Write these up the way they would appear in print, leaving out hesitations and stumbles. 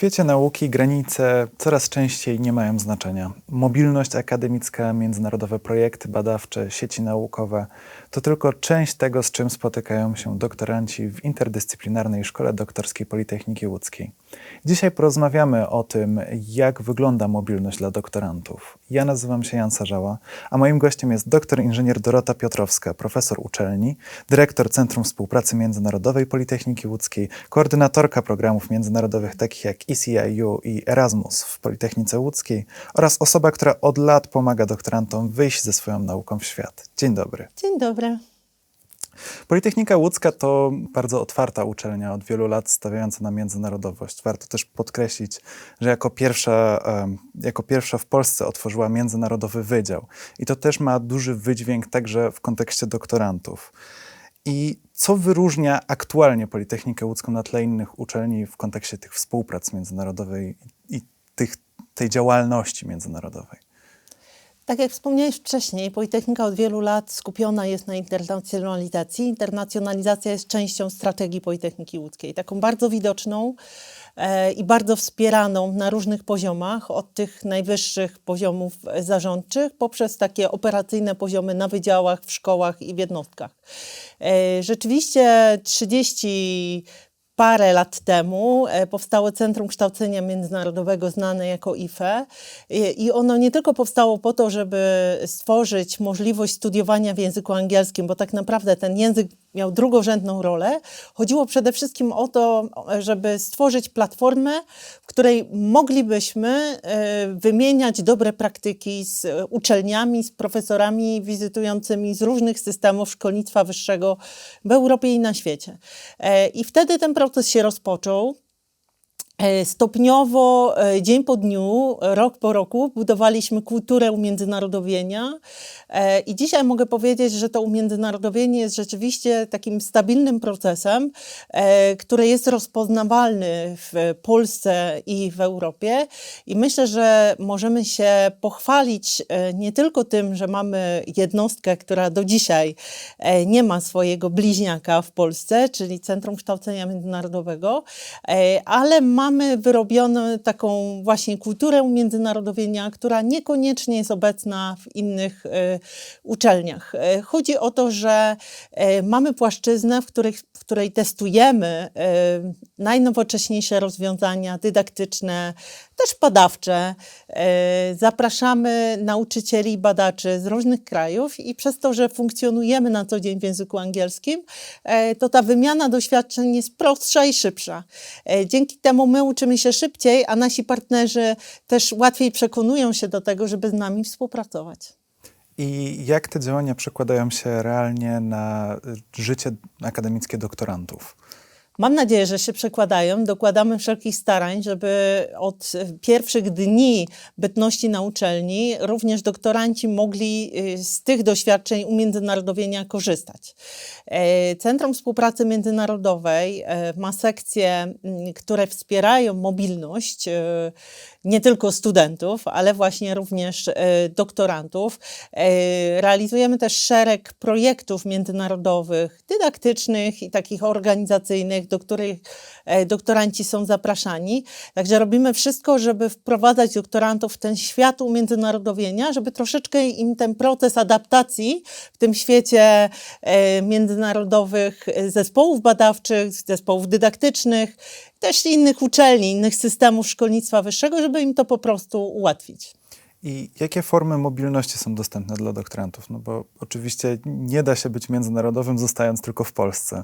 świecie nauki granice coraz częściej nie mają znaczenia. Mobilność akademicka, międzynarodowe projekty badawcze, sieci naukowe to tylko część tego, z czym spotykają się doktoranci w Interdyscyplinarnej Szkole Doktorskiej Politechniki Łódzkiej. Dzisiaj porozmawiamy o tym, jak wygląda mobilność dla doktorantów. Ja nazywam się Jan Sarzała, a moim gościem jest doktor inżynier Dorota Piotrowska, profesor uczelni, dyrektor Centrum Współpracy Międzynarodowej Politechniki Łódzkiej, koordynatorka programów międzynarodowych takich jak ECIU i Erasmus w Politechnice Łódzkiej oraz osoba, która od lat pomaga doktorantom wyjść ze swoją nauką w świat. Dzień dobry. Dzień dobry. Politechnika Łódzka to bardzo otwarta uczelnia, od wielu lat stawiająca na międzynarodowość. Warto też podkreślić, że jako pierwsza w Polsce otworzyła międzynarodowy wydział. I to też ma duży wydźwięk także w kontekście doktorantów. I co wyróżnia aktualnie Politechnikę Łódzką na tle innych uczelni w kontekście tych współprac międzynarodowej i tej działalności międzynarodowej? Tak jak wspomniałeś wcześniej, Politechnika od wielu lat skupiona jest na internacjonalizacji. Internacjonalizacja jest częścią strategii Politechniki Łódzkiej, taką bardzo widoczną i bardzo wspieraną na różnych poziomach, od tych najwyższych poziomów zarządczych, poprzez takie operacyjne poziomy na wydziałach, w szkołach i w jednostkach. Rzeczywiście 30 parę lat temu powstało Centrum Kształcenia Międzynarodowego, znane jako IFE, i ono nie tylko powstało po to, żeby stworzyć możliwość studiowania w języku angielskim, bo tak naprawdę ten język miał drugorzędną rolę. Chodziło przede wszystkim o to, żeby stworzyć platformę, w której moglibyśmy wymieniać dobre praktyki z uczelniami, z profesorami wizytującymi z różnych systemów szkolnictwa wyższego w Europie i na świecie. I wtedy ten proces się rozpoczął. Stopniowo, dzień po dniu, rok po roku budowaliśmy kulturę umiędzynarodowienia i dzisiaj mogę powiedzieć, że to umiędzynarodowienie jest rzeczywiście takim stabilnym procesem, który jest rozpoznawalny w Polsce i w Europie, i myślę, że możemy się pochwalić nie tylko tym, że mamy jednostkę, która do dzisiaj nie ma swojego bliźniaka w Polsce, czyli Centrum Kształcenia Międzynarodowego, ale mamy wyrobioną taką właśnie kulturę umiędzynarodowienia, która niekoniecznie jest obecna w innych uczelniach. Chodzi o to, że mamy płaszczyznę, w której testujemy najnowocześniejsze rozwiązania dydaktyczne, też badawcze. Zapraszamy nauczycieli i badaczy z różnych krajów i przez to, że funkcjonujemy na co dzień w języku angielskim, to ta wymiana doświadczeń jest prostsza i szybsza. Dzięki temu my uczymy się szybciej, a nasi partnerzy też łatwiej przekonują się do tego, żeby z nami współpracować. I jak te działania przekładają się realnie na życie akademickie doktorantów? Mam nadzieję, że się przekładają. Dokładamy wszelkich starań, żeby od pierwszych dni bytności na uczelni również doktoranci mogli z tych doświadczeń umiędzynarodowienia korzystać. Centrum Współpracy Międzynarodowej ma sekcje, które wspierają mobilność nie tylko studentów, ale właśnie również doktorantów. Realizujemy też szereg projektów międzynarodowych, dydaktycznych i takich organizacyjnych, do których doktoranci są zapraszani. Także robimy wszystko, żeby wprowadzać doktorantów w ten świat umiędzynarodowienia, żeby troszeczkę im ten proces adaptacji w tym świecie międzynarodowych zespołów badawczych, zespołów dydaktycznych, też innych uczelni, innych systemów szkolnictwa wyższego, żeby im to po prostu ułatwić. I jakie formy mobilności są dostępne dla doktorantów? No bo oczywiście nie da się być międzynarodowym, zostając tylko w Polsce.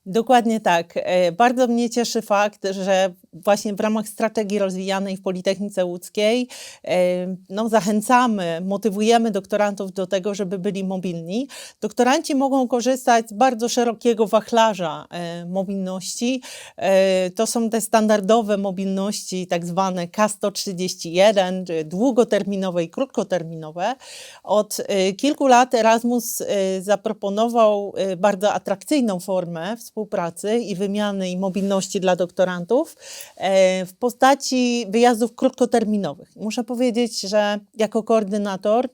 Dokładnie tak. Bardzo mnie cieszy fakt, że właśnie w ramach strategii rozwijanej w Politechnice Łódzkiej zachęcamy, motywujemy doktorantów do tego, żeby byli mobilni. Doktoranci mogą korzystać z bardzo szerokiego wachlarza mobilności. To są te standardowe mobilności, tak zwane K131, długoterminowe i krótkoterminowe. Od kilku lat Erasmus zaproponował bardzo atrakcyjną formę współpracy i wymiany i mobilności dla doktorantów w postaci wyjazdów krótkoterminowych. Muszę powiedzieć, że jako koordynator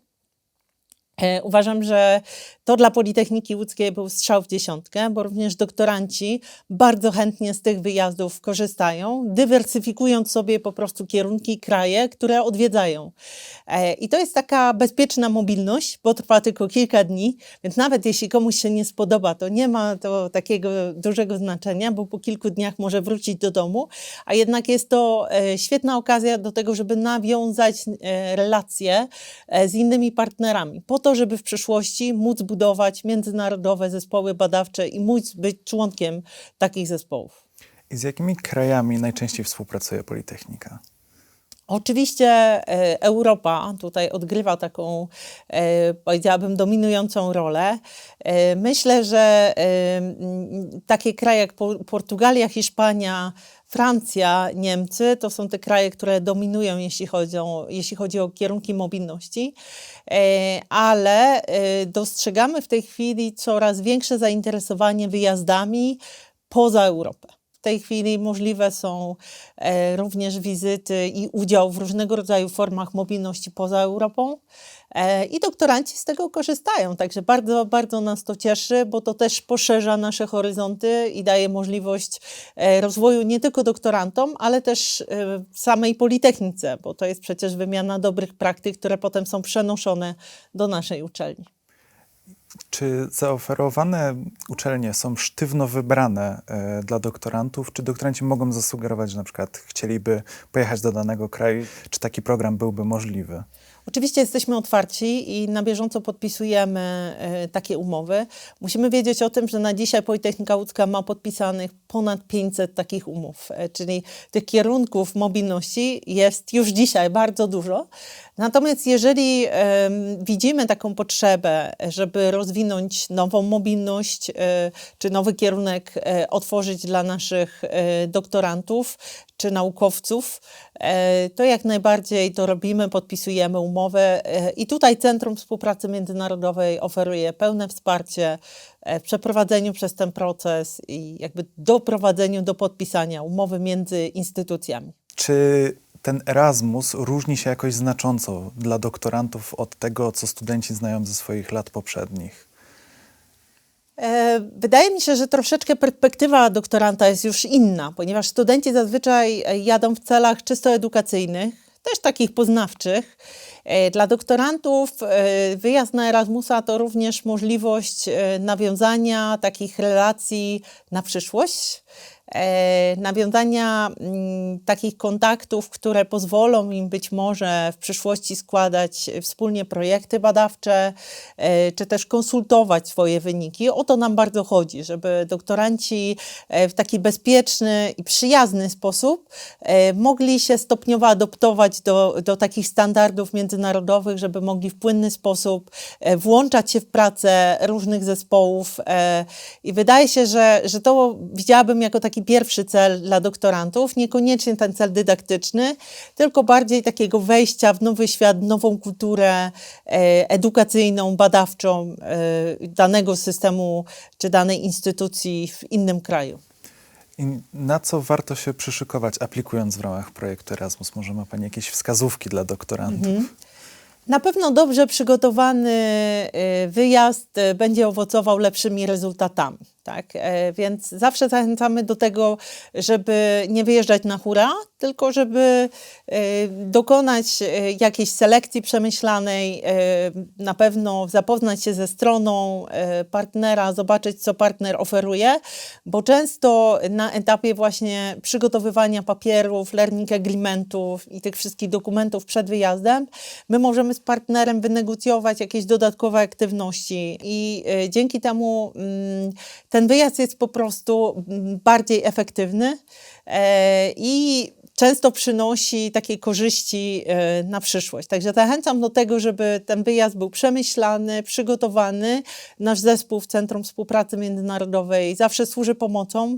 Uważam, że to dla Politechniki Łódzkiej był strzał w dziesiątkę, bo również doktoranci bardzo chętnie z tych wyjazdów korzystają, dywersyfikując sobie po prostu kierunki, kraje, które odwiedzają. I to jest taka bezpieczna mobilność, bo trwa tylko kilka dni, więc nawet jeśli komuś się nie spodoba, to nie ma to takiego dużego znaczenia, bo po kilku dniach może wrócić do domu, a jednak jest to świetna okazja do tego, żeby nawiązać relacje z innymi partnerami, po to, żeby w przyszłości móc budować międzynarodowe zespoły badawcze i móc być członkiem takich zespołów. I z jakimi krajami najczęściej współpracuje Politechnika? Oczywiście Europa tutaj odgrywa taką, powiedziałabym, dominującą rolę. Myślę, że takie kraje jak Portugalia, Hiszpania, Francja, Niemcy to są te kraje, które dominują, jeśli chodzi o kierunki mobilności, ale dostrzegamy w tej chwili coraz większe zainteresowanie wyjazdami poza Europę. W tej chwili możliwe są również wizyty i udział w różnego rodzaju formach mobilności poza Europą i doktoranci z tego korzystają. Także bardzo, bardzo nas to cieszy, bo to też poszerza nasze horyzonty i daje możliwość rozwoju nie tylko doktorantom, ale też samej Politechnice, bo to jest przecież wymiana dobrych praktyk, które potem są przenoszone do naszej uczelni. Czy zaoferowane uczelnie są sztywno wybrane dla doktorantów? Czy doktoranci mogą zasugerować, że na przykład chcieliby pojechać do danego kraju? Czy taki program byłby możliwy? Oczywiście jesteśmy otwarci i na bieżąco podpisujemy takie umowy. Musimy wiedzieć o tym, że na dzisiaj Politechnika Łódzka ma podpisanych ponad 500 takich umów, czyli tych kierunków mobilności jest już dzisiaj bardzo dużo. Natomiast jeżeli widzimy taką potrzebę, żeby rozwinąć nową mobilność czy nowy kierunek otworzyć dla naszych doktorantów czy naukowców, to jak najbardziej to robimy, podpisujemy umowę i tutaj Centrum Współpracy Międzynarodowej oferuje pełne wsparcie w przeprowadzeniu przez ten proces i jakby doprowadzeniu do podpisania umowy między instytucjami. Czy ten Erasmus różni się jakoś znacząco dla doktorantów od tego, co studenci znają ze swoich lat poprzednich? Wydaje mi się, że troszeczkę perspektywa doktoranta jest już inna, ponieważ studenci zazwyczaj jadą w celach czysto edukacyjnych, też takich poznawczych. Dla doktorantów wyjazd na Erasmusa to również możliwość nawiązania takich relacji na przyszłość, nawiązania takich kontaktów, które pozwolą im być może w przyszłości składać wspólnie projekty badawcze, czy też konsultować swoje wyniki. O to nam bardzo chodzi, żeby doktoranci w taki bezpieczny i przyjazny sposób mogli się stopniowo adoptować do takich standardów międzynarodowych, żeby mogli w płynny sposób włączać się w pracę różnych zespołów. I wydaje się, że to widziałabym jako taki pierwszy cel dla doktorantów, niekoniecznie ten cel dydaktyczny, tylko bardziej takiego wejścia w nowy świat, nową kulturę edukacyjną, badawczą danego systemu czy danej instytucji w innym kraju. I na co warto się przyszykować, aplikując w ramach projektu Erasmus? Może ma Pani jakieś wskazówki dla doktorantów? Na pewno dobrze przygotowany wyjazd będzie owocował lepszymi rezultatami. Tak? Więc zawsze zachęcamy do tego, żeby nie wyjeżdżać na hura, tylko żeby dokonać jakiejś selekcji przemyślanej, na pewno zapoznać się ze stroną partnera, zobaczyć, co partner oferuje, bo często na etapie właśnie przygotowywania papierów, learning agreementów i tych wszystkich dokumentów przed wyjazdem, my możemy z partnerem wynegocjować jakieś dodatkowe aktywności i dzięki temu ten wyjazd jest po prostu bardziej efektywny i często przynosi takie korzyści na przyszłość. Także zachęcam do tego, żeby ten wyjazd był przemyślany, przygotowany. Nasz zespół w Centrum Współpracy Międzynarodowej zawsze służy pomocą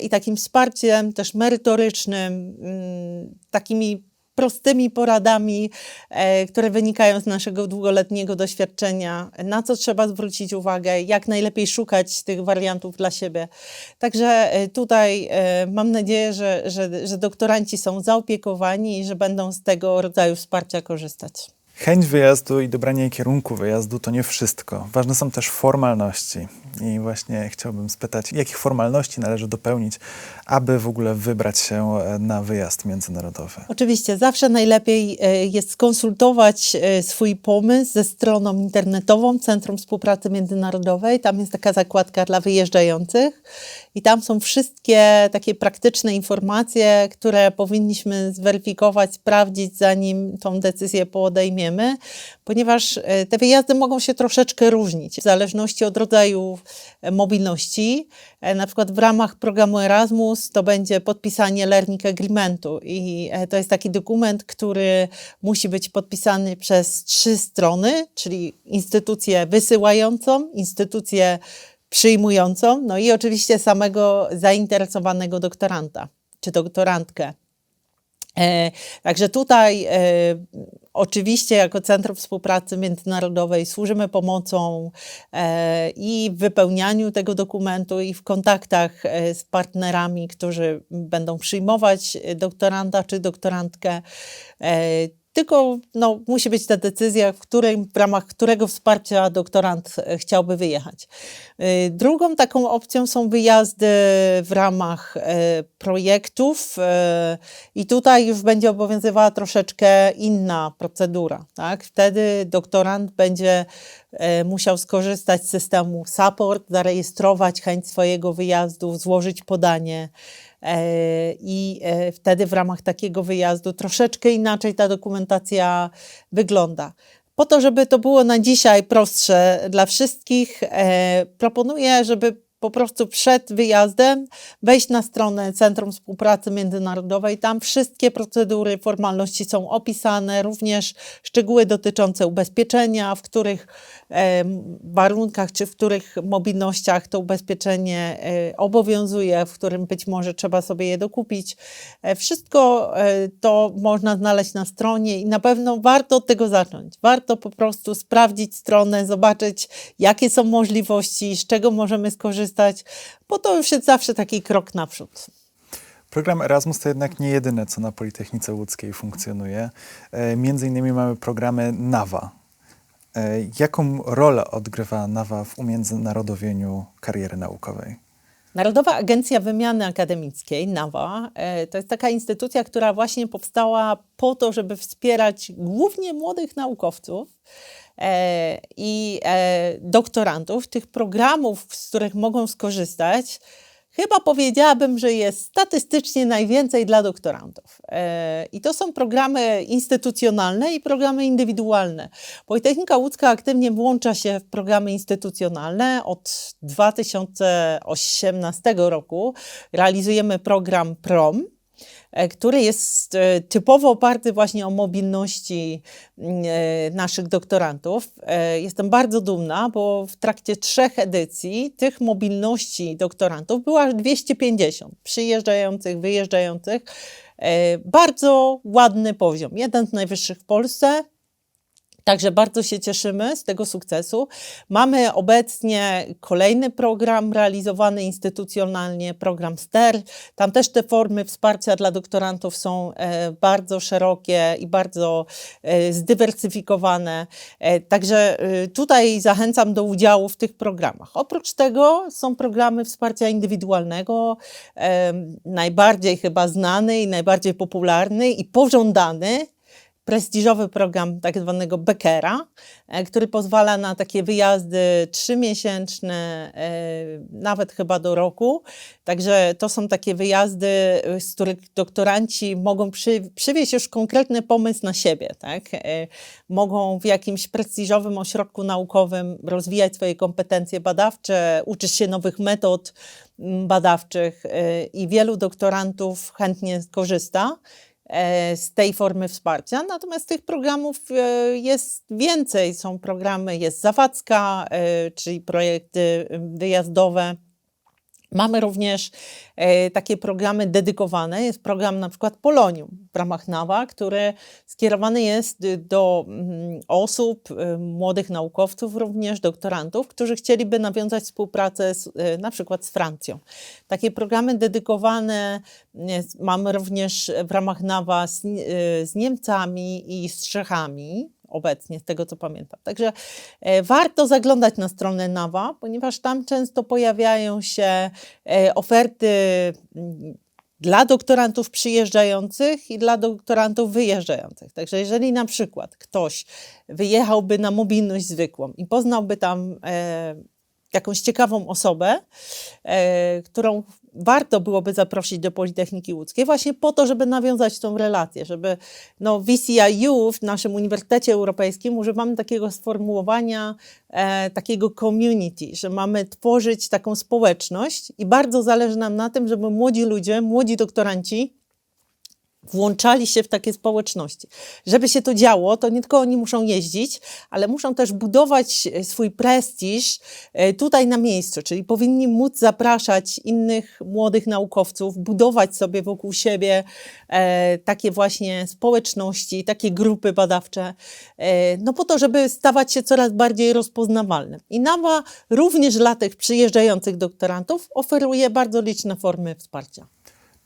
i takim wsparciem też merytorycznym, takimi prostymi poradami, które wynikają z naszego długoletniego doświadczenia, na co trzeba zwrócić uwagę, jak najlepiej szukać tych wariantów dla siebie. Także tutaj mam nadzieję, że doktoranci są zaopiekowani i że będą z tego rodzaju wsparcia korzystać. Chęć wyjazdu i dobranie kierunku wyjazdu to nie wszystko. Ważne są też formalności. I właśnie chciałbym spytać, jakich formalności należy dopełnić, aby w ogóle wybrać się na wyjazd międzynarodowy? Oczywiście, zawsze najlepiej jest skonsultować swój pomysł ze stroną internetową Centrum Współpracy Międzynarodowej. Tam jest taka zakładka dla wyjeżdżających i tam są wszystkie takie praktyczne informacje, które powinniśmy zweryfikować, sprawdzić, zanim tą decyzję podejmiemy, ponieważ te wyjazdy mogą się troszeczkę różnić w zależności od rodzaju mobilności. Na przykład w ramach programu Erasmus to będzie podpisanie Learning Agreementu i to jest taki dokument, który musi być podpisany przez 3 strony, czyli instytucję wysyłającą, instytucję przyjmującą, no i oczywiście samego zainteresowanego doktoranta czy doktorantkę. Także tutaj oczywiście jako Centrum Współpracy Międzynarodowej służymy pomocą i w wypełnianiu tego dokumentu i w kontaktach z partnerami, którzy będą przyjmować doktoranta czy doktorantkę. Tylko musi być ta decyzja, w ramach którego wsparcia doktorant chciałby wyjechać. Drugą taką opcją są wyjazdy w ramach projektów i tutaj już będzie obowiązywała troszeczkę inna procedura. Tak? Wtedy doktorant będzie musiał skorzystać z systemu support, zarejestrować chęć swojego wyjazdu, złożyć podanie. I wtedy w ramach takiego wyjazdu troszeczkę inaczej ta dokumentacja wygląda. Po to, żeby to było na dzisiaj prostsze dla wszystkich, proponuję, żeby po prostu przed wyjazdem wejść na stronę Centrum Współpracy Międzynarodowej. Tam wszystkie procedury, formalności są opisane, również szczegóły dotyczące ubezpieczenia, w których warunkach czy w których mobilnościach to ubezpieczenie obowiązuje, w którym być może trzeba sobie je dokupić. Wszystko to można znaleźć na stronie i na pewno warto od tego zacząć. Warto po prostu sprawdzić stronę, zobaczyć, jakie są możliwości, z czego możemy skorzystać, bo to już jest zawsze taki krok naprzód. Program Erasmus to jednak nie jedyne, co na Politechnice Łódzkiej funkcjonuje. Między innymi mamy programy NAWA. Jaką rolę odgrywa NAWA w umiędzynarodowieniu kariery naukowej? Narodowa Agencja Wymiany Akademickiej, NAWA, to jest taka instytucja, która właśnie powstała po to, żeby wspierać głównie młodych naukowców i doktorantów. Tych programów, z których mogą skorzystać, chyba powiedziałabym, że jest statystycznie najwięcej dla doktorantów. I to są programy instytucjonalne i programy indywidualne. Politechnika Łódzka aktywnie włącza się w programy instytucjonalne. Od 2018 roku realizujemy program PROM, który jest typowo oparty właśnie o mobilności naszych doktorantów. Jestem bardzo dumna, bo w trakcie 3 edycji tych mobilności doktorantów było aż 250 przyjeżdżających, wyjeżdżających. Bardzo ładny poziom, jeden z najwyższych w Polsce. Także bardzo się cieszymy z tego sukcesu. Mamy obecnie kolejny program realizowany instytucjonalnie, program STER. Tam też te formy wsparcia dla doktorantów są bardzo szerokie i bardzo zdywersyfikowane. Także tutaj zachęcam do udziału w tych programach. Oprócz tego są programy wsparcia indywidualnego, najbardziej chyba znany i najbardziej popularny i pożądany, prestiżowy program tak zwanego Beckera, który pozwala na takie wyjazdy 3-miesięczne, nawet chyba do roku. Także to są takie wyjazdy, z których doktoranci mogą przywieźć już konkretny pomysł na siebie. Tak? Mogą w jakimś prestiżowym ośrodku naukowym rozwijać swoje kompetencje badawcze, uczyć się nowych metod badawczych i wielu doktorantów chętnie korzysta z tej formy wsparcia. Natomiast tych programów jest więcej. Są programy, jest Zawadzka, czyli projekty wyjazdowe. Mamy również takie programy dedykowane. Jest program na przykład Polonium w ramach NAWA, który skierowany jest do osób, młodych naukowców, również doktorantów, którzy chcieliby nawiązać współpracę na przykład z Francją. Takie programy dedykowane mamy również w ramach NAWA z Niemcami i z Czechami. obecnie, z tego co pamiętam. Także warto zaglądać na stronę NAWA, ponieważ tam często pojawiają się oferty dla doktorantów przyjeżdżających i dla doktorantów wyjeżdżających. Także jeżeli na przykład ktoś wyjechałby na mobilność zwykłą i poznałby tam jakąś ciekawą osobę, którą warto byłoby zaprosić do Politechniki Łódzkiej właśnie po to, żeby nawiązać tą relację, żeby w ECIU, w naszym Uniwersytecie Europejskim używamy takiego sformułowania, takiego community, że mamy tworzyć taką społeczność i bardzo zależy nam na tym, żeby młodzi ludzie, młodzi doktoranci włączali się w takie społeczności. Żeby się to działo, to nie tylko oni muszą jeździć, ale muszą też budować swój prestiż tutaj na miejscu, czyli powinni móc zapraszać innych młodych naukowców, budować sobie wokół siebie takie właśnie społeczności, takie grupy badawcze, po to, żeby stawać się coraz bardziej rozpoznawalnym. I NAWA również dla tych przyjeżdżających doktorantów oferuje bardzo liczne formy wsparcia.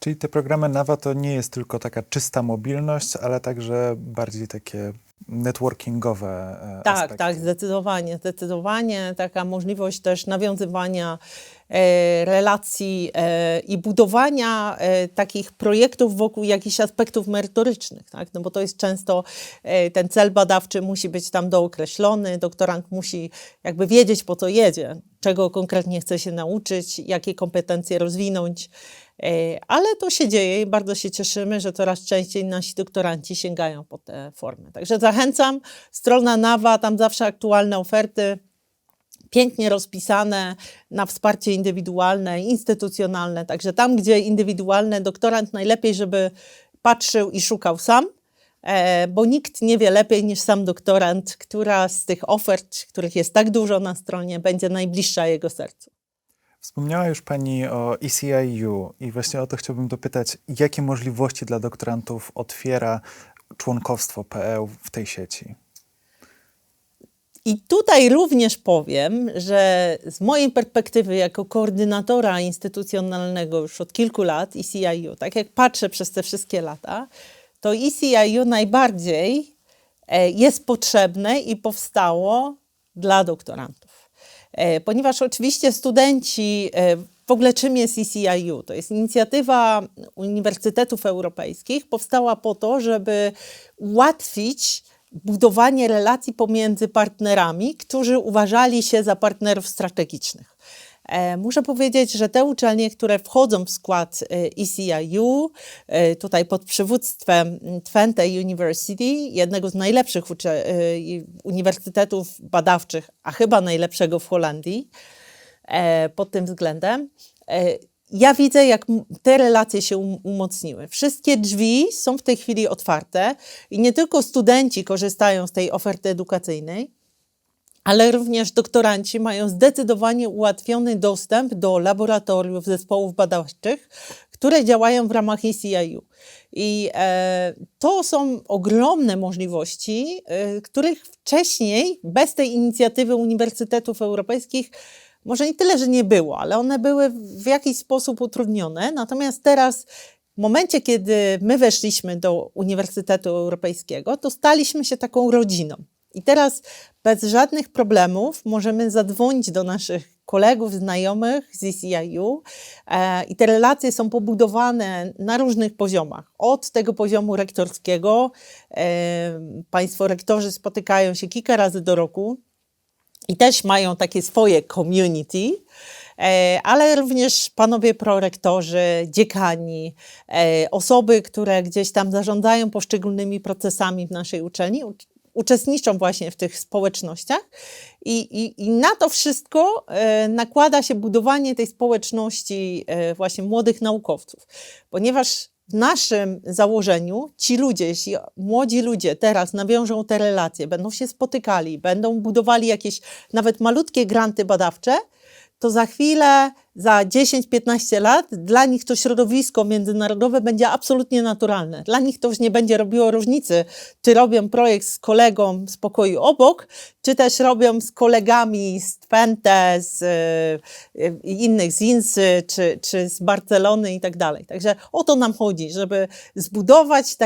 Czyli te programy NAWA to nie jest tylko taka czysta mobilność, ale także bardziej takie networkingowe aspekty. Tak, zdecydowanie. Taka możliwość też nawiązywania relacji i budowania takich projektów wokół jakichś aspektów merytorycznych, tak? Bo to jest często, ten cel badawczy musi być tam dookreślony, doktorant musi jakby wiedzieć, po co jedzie, czego konkretnie chce się nauczyć, jakie kompetencje rozwinąć. Ale to się dzieje i bardzo się cieszymy, że coraz częściej nasi doktoranci sięgają po te formy. Także zachęcam, strona NAWA, tam zawsze aktualne oferty, pięknie rozpisane na wsparcie indywidualne, instytucjonalne. Także tam, gdzie indywidualne, doktorant najlepiej, żeby patrzył i szukał sam, bo nikt nie wie lepiej niż sam doktorant, która z tych ofert, których jest tak dużo na stronie, będzie najbliższa jego sercu. Wspomniała już Pani o ECIU i właśnie o to chciałbym dopytać, jakie możliwości dla doktorantów otwiera członkostwo PEU w tej sieci? I tutaj również powiem, że z mojej perspektywy jako koordynatora instytucjonalnego już od kilku lat ECIU, tak jak patrzę przez te wszystkie lata, to ECIU najbardziej jest potrzebne i powstało dla doktorantów. Ponieważ oczywiście studenci, w ogóle czym jest ECIU? To jest inicjatywa uniwersytetów europejskich, powstała po to, żeby ułatwić budowanie relacji pomiędzy partnerami, którzy uważali się za partnerów strategicznych. Muszę powiedzieć, że te uczelnie, które wchodzą w skład ECIU, tutaj pod przywództwem Twente University, jednego z najlepszych uniwersytetów badawczych, a chyba najlepszego w Holandii pod tym względem, ja widzę, jak te relacje się umocniły. Wszystkie drzwi są w tej chwili otwarte i nie tylko studenci korzystają z tej oferty edukacyjnej, ale również doktoranci mają zdecydowanie ułatwiony dostęp do laboratoriów, zespołów badawczych, które działają w ramach ECIU. I to są ogromne możliwości, których wcześniej bez tej inicjatywy uniwersytetów europejskich może nie tyle, że nie było, ale one były w jakiś sposób utrudnione. Natomiast teraz, w momencie, kiedy my weszliśmy do Uniwersytetu Europejskiego, to staliśmy się taką rodziną. I teraz bez żadnych problemów możemy zadzwonić do naszych kolegów, znajomych z ECIU i te relacje są pobudowane na różnych poziomach. Od tego poziomu rektorskiego, państwo rektorzy spotykają się kilka razy do roku i też mają takie swoje community, ale również panowie prorektorzy, dziekani, osoby, które gdzieś tam zarządzają poszczególnymi procesami w naszej uczelni, uczestniczą właśnie w tych społecznościach i na to wszystko nakłada się budowanie tej społeczności właśnie młodych naukowców, ponieważ w naszym założeniu ci ludzie, jeśli młodzi ludzie teraz nawiążą te relacje, będą się spotykali, będą budowali jakieś nawet malutkie granty badawcze, to za chwilę za 10-15 lat dla nich to środowisko międzynarodowe będzie absolutnie naturalne. Dla nich to już nie będzie robiło różnicy, czy robią projekt z kolegą z pokoju obok, czy też robią z kolegami z Twente, z innych, z Insy, czy z Barcelony i tak dalej. Także o to nam chodzi, żeby zbudować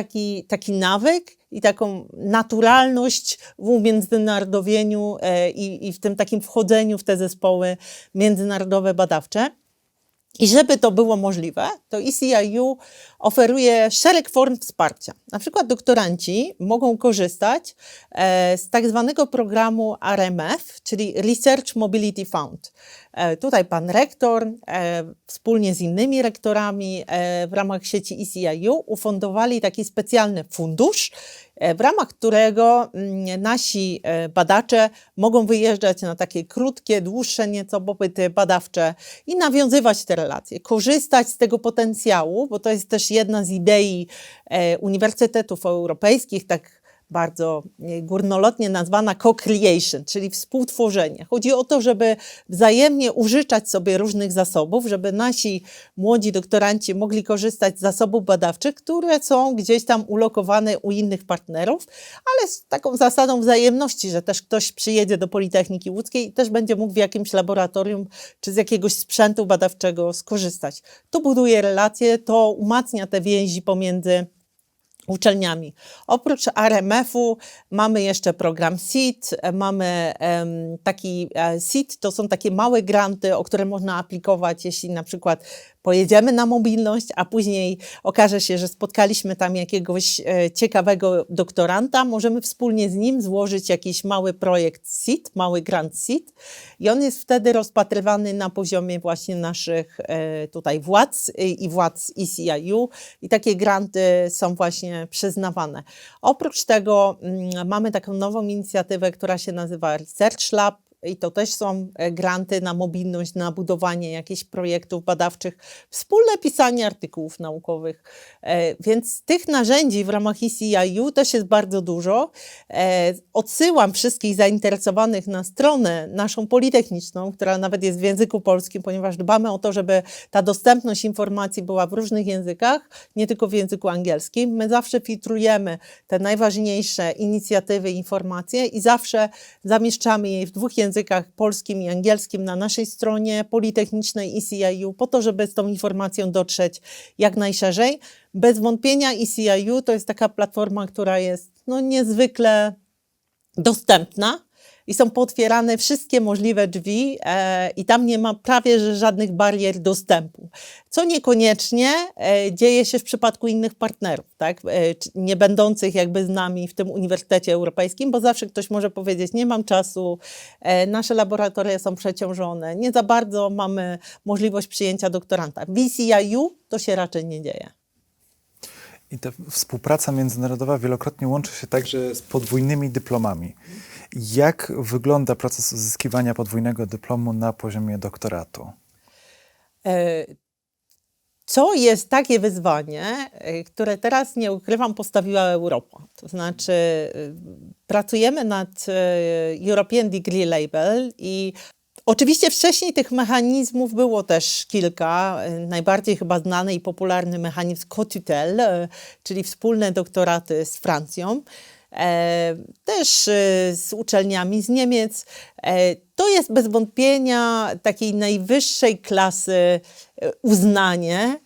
taki nawyk i taką naturalność w umiędzynarodowieniu i w tym takim wchodzeniu w te zespoły międzynarodowe badawcze. I żeby to było możliwe, to ECIU oferuje szereg form wsparcia. Na przykład doktoranci mogą korzystać z tak zwanego programu RMF, czyli Research Mobility Fund. Tutaj pan rektor wspólnie z innymi rektorami w ramach sieci ECIU ufundowali taki specjalny fundusz, w ramach którego nasi badacze mogą wyjeżdżać na takie krótkie, dłuższe nieco pobyty badawcze i nawiązywać te relacje, korzystać z tego potencjału, bo to jest też jedna z idei uniwersytetów europejskich, tak bardzo górnolotnie nazwana co-creation, czyli współtworzenie. Chodzi o to, żeby wzajemnie użyczać sobie różnych zasobów, żeby nasi młodzi doktoranci mogli korzystać z zasobów badawczych, które są gdzieś tam ulokowane u innych partnerów, ale z taką zasadą wzajemności, że też ktoś przyjedzie do Politechniki Łódzkiej i też będzie mógł w jakimś laboratorium czy z jakiegoś sprzętu badawczego skorzystać. To buduje relacje, to umacnia te więzi pomiędzy uczelniami. Oprócz RMF-u mamy jeszcze program SEED, mamy taki SEED, to są takie małe granty, o które można aplikować, jeśli na przykład pojedziemy na mobilność, a później okaże się, że spotkaliśmy tam jakiegoś ciekawego doktoranta, możemy wspólnie z nim złożyć jakiś mały projekt SEED, mały grant SEED i on jest wtedy rozpatrywany na poziomie właśnie naszych tutaj władz i władz ECIU i takie granty są właśnie przyznawane. Oprócz tego mamy taką nową inicjatywę, która się nazywa Research Lab, i to też są granty na mobilność, na budowanie jakichś projektów badawczych, wspólne pisanie artykułów naukowych. Więc tych narzędzi w ramach ECIU też jest bardzo dużo. Odsyłam wszystkich zainteresowanych na stronę naszą politechniczną, która nawet jest w języku polskim, ponieważ dbamy o to, żeby ta dostępność informacji była w różnych językach, nie tylko w języku angielskim. My zawsze filtrujemy te najważniejsze inicjatywy, informacje i zawsze zamieszczamy je w dwóch językach, polskim i angielskim na naszej stronie politechnicznej ECIU po to, żeby z tą informacją dotrzeć jak najszerzej. Bez wątpienia ECIU to jest taka platforma, która jest niezwykle dostępna i są pootwierane wszystkie możliwe drzwi i tam nie ma prawie że żadnych barier dostępu. Co niekoniecznie dzieje się w przypadku innych partnerów, tak? Nie będących jakby z nami w tym Uniwersytecie Europejskim, bo zawsze ktoś może powiedzieć, nie mam czasu, nasze laboratoria są przeciążone, nie za bardzo mamy możliwość przyjęcia doktoranta. W ECIU to się raczej nie dzieje. I ta współpraca międzynarodowa wielokrotnie łączy się także z podwójnymi dyplomami. Jak wygląda proces uzyskiwania podwójnego dyplomu na poziomie doktoratu? Co jest takie wyzwanie, które teraz, nie ukrywam, postawiła Europa. To znaczy pracujemy nad European Degree Label i oczywiście wcześniej tych mechanizmów było też kilka. Najbardziej chyba znany i popularny mechanizm co-tutelle, czyli wspólne doktoraty z Francją. Też z uczelniami z Niemiec. To jest bez wątpienia takiej najwyższej klasy uznanie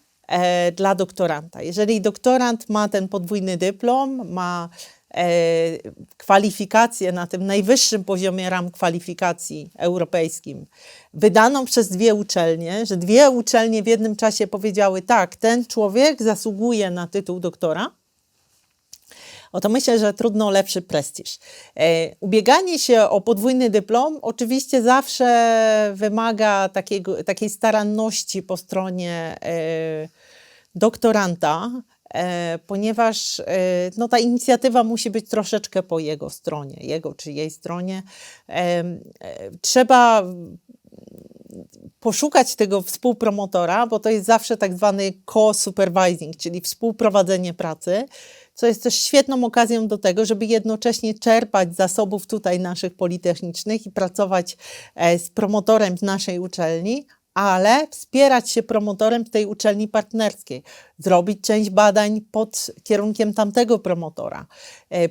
dla doktoranta. Jeżeli doktorant ma ten podwójny dyplom, ma kwalifikację na tym najwyższym poziomie ram kwalifikacji europejskim, wydaną przez dwie uczelnie, że dwie uczelnie w jednym czasie powiedziały, tak, ten człowiek zasługuje na tytuł doktora, to myślę, że trudno o lepszy prestiż. Ubieganie się o podwójny dyplom oczywiście zawsze wymaga takiej staranności po stronie doktoranta, ponieważ ta inicjatywa musi być troszeczkę po jego stronie, jego czy jej stronie. Trzeba poszukać tego współpromotora, bo to jest zawsze tak zwany co-supervising, czyli współprowadzenie pracy, co jest też świetną okazją do tego, żeby jednocześnie czerpać z zasobów tutaj naszych politechnicznych i pracować z promotorem z naszej uczelni, ale wspierać się promotorem tej uczelni partnerskiej, zrobić część badań pod kierunkiem tamtego promotora.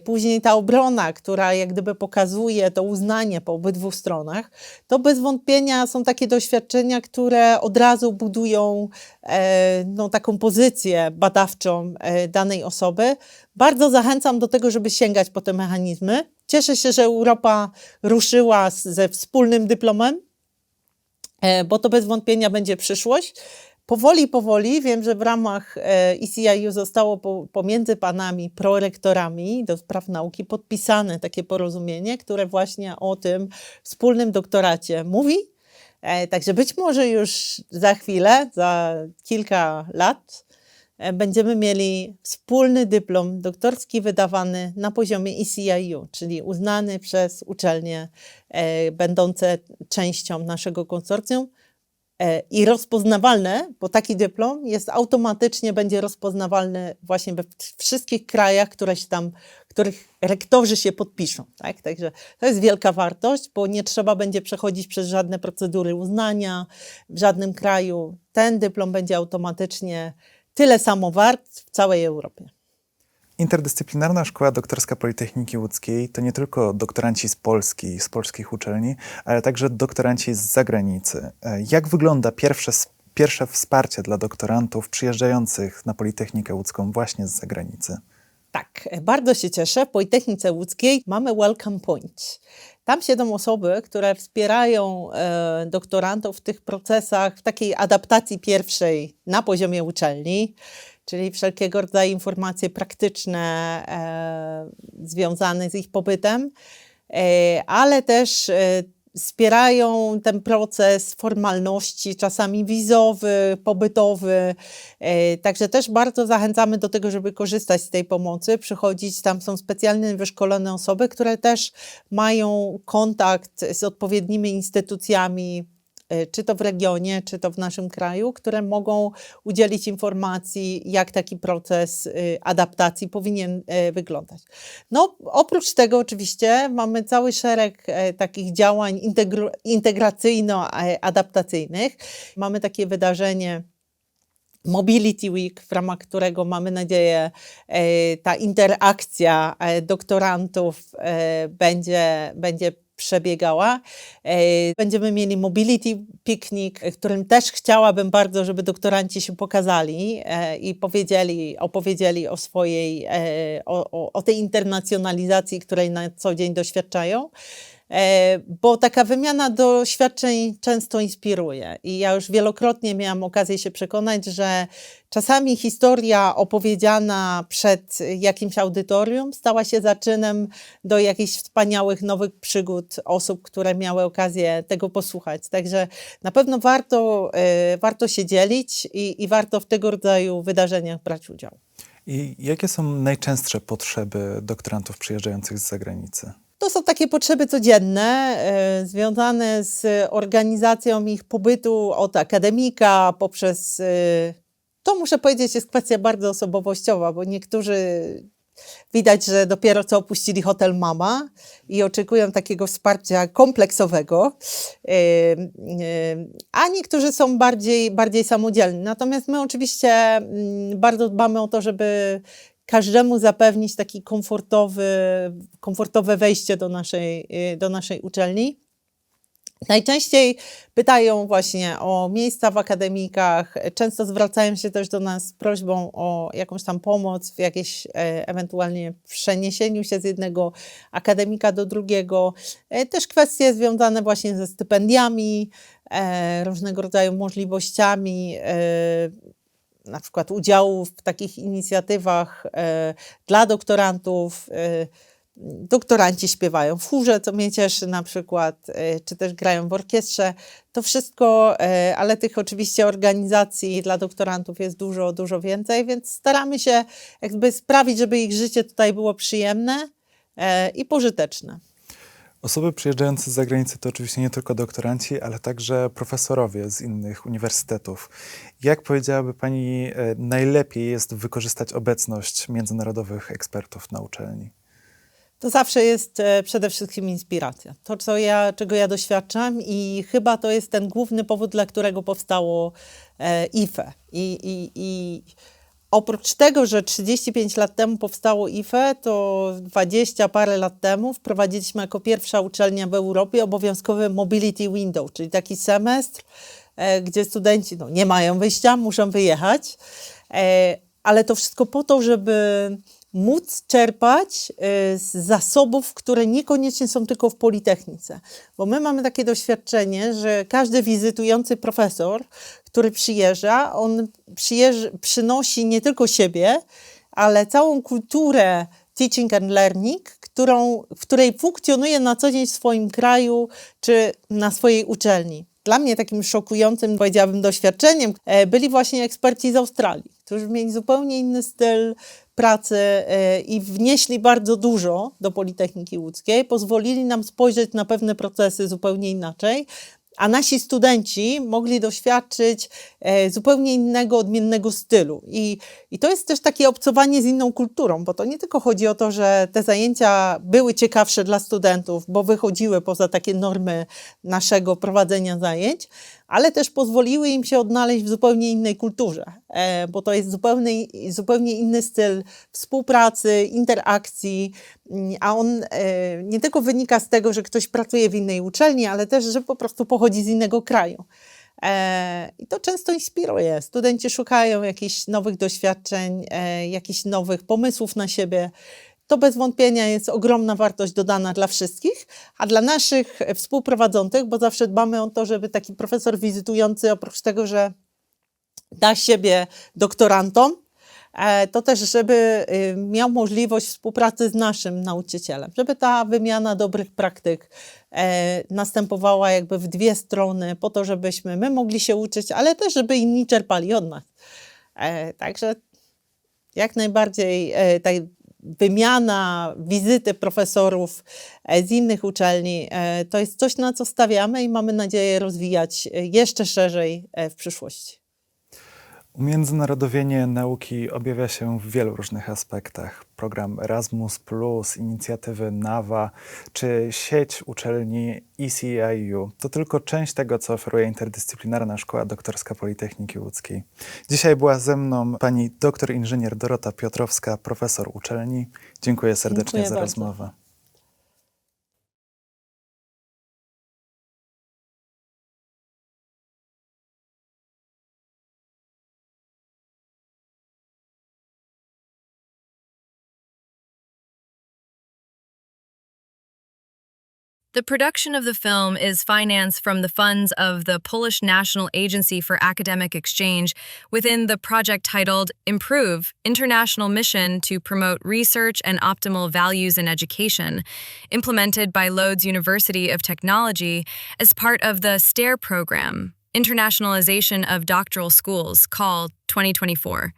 Później ta obrona, która jak gdyby pokazuje to uznanie po obydwu stronach, to bez wątpienia są takie doświadczenia, które od razu budują taką pozycję badawczą danej osoby. Bardzo zachęcam do tego, żeby sięgać po te mechanizmy. Cieszę się, że Europa ruszyła ze wspólnym dyplomem, bo to bez wątpienia będzie przyszłość. Powoli, wiem, że w ramach ECIU zostało pomiędzy panami prorektorami do spraw nauki podpisane takie porozumienie, które właśnie o tym wspólnym doktoracie mówi. Także być może już za chwilę, za kilka lat będziemy mieli wspólny dyplom doktorski wydawany na poziomie ECIU, czyli uznany przez uczelnie będące częścią naszego konsorcjum i rozpoznawalne, bo taki dyplom automatycznie będzie rozpoznawalny właśnie we wszystkich krajach, których rektorzy się podpiszą. Tak? Także to jest wielka wartość, bo nie trzeba będzie przechodzić przez żadne procedury uznania w żadnym kraju. Ten dyplom będzie automatycznie tyle samo wart w całej Europie. Interdyscyplinarna Szkoła Doktorska Politechniki Łódzkiej to nie tylko doktoranci z Polski, z polskich uczelni, ale także doktoranci z zagranicy. Jak wygląda pierwsze wsparcie dla doktorantów przyjeżdżających na Politechnikę Łódzką właśnie z zagranicy? Tak, bardzo się cieszę. W Politechnice Łódzkiej mamy Welcome Point. Tam siedzą osoby, które wspierają doktorantów w tych procesach, w takiej adaptacji pierwszej na poziomie uczelni, czyli wszelkiego rodzaju informacje praktyczne związane z ich pobytem, ale też wspierają ten proces formalności, czasami wizowy, pobytowy. Także też bardzo zachęcamy do tego, żeby korzystać z tej pomocy, przychodzić. Tam są specjalnie wyszkolone osoby, które też mają kontakt z odpowiednimi instytucjami, czy to w regionie, czy to w naszym kraju, które mogą udzielić informacji, jak taki proces adaptacji powinien wyglądać. No, oprócz tego oczywiście mamy cały szereg takich działań integracyjno-adaptacyjnych. Mamy takie wydarzenie Mobility Week, w ramach którego mamy nadzieję ta interakcja doktorantów będzie przebiegała. Będziemy mieli Mobility Picnic, w którym też chciałabym bardzo, żeby doktoranci się pokazali i opowiedzieli o swojej, o tej internacjonalizacji, której na co dzień doświadczają. Bo taka wymiana doświadczeń często inspiruje. I ja już wielokrotnie miałam okazję się przekonać, że czasami historia opowiedziana przed jakimś audytorium stała się zaczynem do jakichś wspaniałych nowych przygód osób, które miały okazję tego posłuchać. Także na pewno warto się dzielić i warto w tego rodzaju wydarzeniach brać udział. I jakie są najczęstsze potrzeby doktorantów przyjeżdżających z zagranicy? To są takie potrzeby codzienne, związane z organizacją ich pobytu od akademika poprzez, to muszę powiedzieć, jest kwestia bardzo osobowościowa, bo niektórzy widać, że dopiero co opuścili hotel Mama i oczekują takiego wsparcia kompleksowego, a niektórzy są bardziej samodzielni. Natomiast my oczywiście bardzo dbamy o to, żeby każdemu zapewnić takie komfortowe wejście do naszej uczelni. Najczęściej pytają właśnie o miejsca w akademikach, często zwracają się też do nas z prośbą o jakąś tam pomoc w jakieś ewentualnie przeniesieniu się z jednego akademika do drugiego. Też kwestie związane właśnie ze stypendiami, różnego rodzaju możliwościami, na przykład udziału w takich inicjatywach dla doktorantów. Doktoranci śpiewają w chórze, co mnie cieszy na przykład, czy też grają w orkiestrze. To wszystko, ale tych oczywiście organizacji dla doktorantów jest dużo więcej, więc staramy się jakby sprawić, żeby ich życie tutaj było przyjemne i pożyteczne. Osoby przyjeżdżające z zagranicy to oczywiście nie tylko doktoranci, ale także profesorowie z innych uniwersytetów. Jak powiedziałaby Pani, najlepiej jest wykorzystać obecność międzynarodowych ekspertów na uczelni? To zawsze jest przede wszystkim inspiracja. To, czego ja doświadczam i chyba to jest ten główny powód, dla którego powstało IFE. I oprócz tego, że 35 lat temu powstało IFE, to 20 parę lat temu wprowadziliśmy jako pierwsza uczelnia w Europie obowiązkowy Mobility Window, czyli taki semestr, gdzie studenci nie mają wyjścia, muszą wyjechać, ale to wszystko po to, żeby móc czerpać z zasobów, które niekoniecznie są tylko w Politechnice. Bo my mamy takie doświadczenie, że każdy wizytujący profesor, który przyjeżdża, on przynosi nie tylko siebie, ale całą kulturę teaching and learning, w której funkcjonuje na co dzień w swoim kraju czy na swojej uczelni. Dla mnie takim szokującym, powiedziałabym, doświadczeniem byli właśnie eksperci z Australii, którzy mieli zupełnie inny styl pracy i wnieśli bardzo dużo do Politechniki Łódzkiej, pozwolili nam spojrzeć na pewne procesy zupełnie inaczej, a nasi studenci mogli doświadczyć zupełnie innego, odmiennego stylu. I to jest też takie obcowanie z inną kulturą, bo to nie tylko chodzi o to, że te zajęcia były ciekawsze dla studentów, bo wychodziły poza takie normy naszego prowadzenia zajęć, ale też pozwoliły im się odnaleźć w zupełnie innej kulturze, bo to jest zupełnie inny styl współpracy, interakcji, a on nie tylko wynika z tego, że ktoś pracuje w innej uczelni, ale też, że po prostu pochodzi z innego kraju. I to często inspiruje. Studenci szukają jakichś nowych doświadczeń, jakichś nowych pomysłów na siebie. To bez wątpienia jest ogromna wartość dodana dla wszystkich, a dla naszych współprowadzących, bo zawsze dbamy o to, żeby taki profesor wizytujący, oprócz tego, że da siebie doktorantom, to też, żeby miał możliwość współpracy z naszym nauczycielem, żeby ta wymiana dobrych praktyk następowała jakby w dwie strony, po to, żebyśmy my mogli się uczyć, ale też, żeby inni czerpali od nas. Także jak najbardziej ta wymiana, wizyty profesorów z innych uczelni, to jest coś, na co stawiamy i mamy nadzieję rozwijać jeszcze szerzej w przyszłości. Umiędzynarodowienie nauki objawia się w wielu różnych aspektach. Program Erasmus+, inicjatywy NAWA czy sieć uczelni ECIU to tylko część tego, co oferuje interdyscyplinarna Szkoła Doktorska Politechniki Łódzkiej. Dzisiaj była ze mną pani doktor inżynier Dorota Piotrowska, profesor uczelni. Dziękuję serdecznie Dziękuję za bardzo. rozmowę. The production of the film is financed from the funds of the Polish National Agency for Academic Exchange within the project titled Improve, International Mission to Promote Research and Optimal Values in Education, implemented by Lodz University of Technology as part of the STAIR program, Internationalization of Doctoral Schools, Call 2024.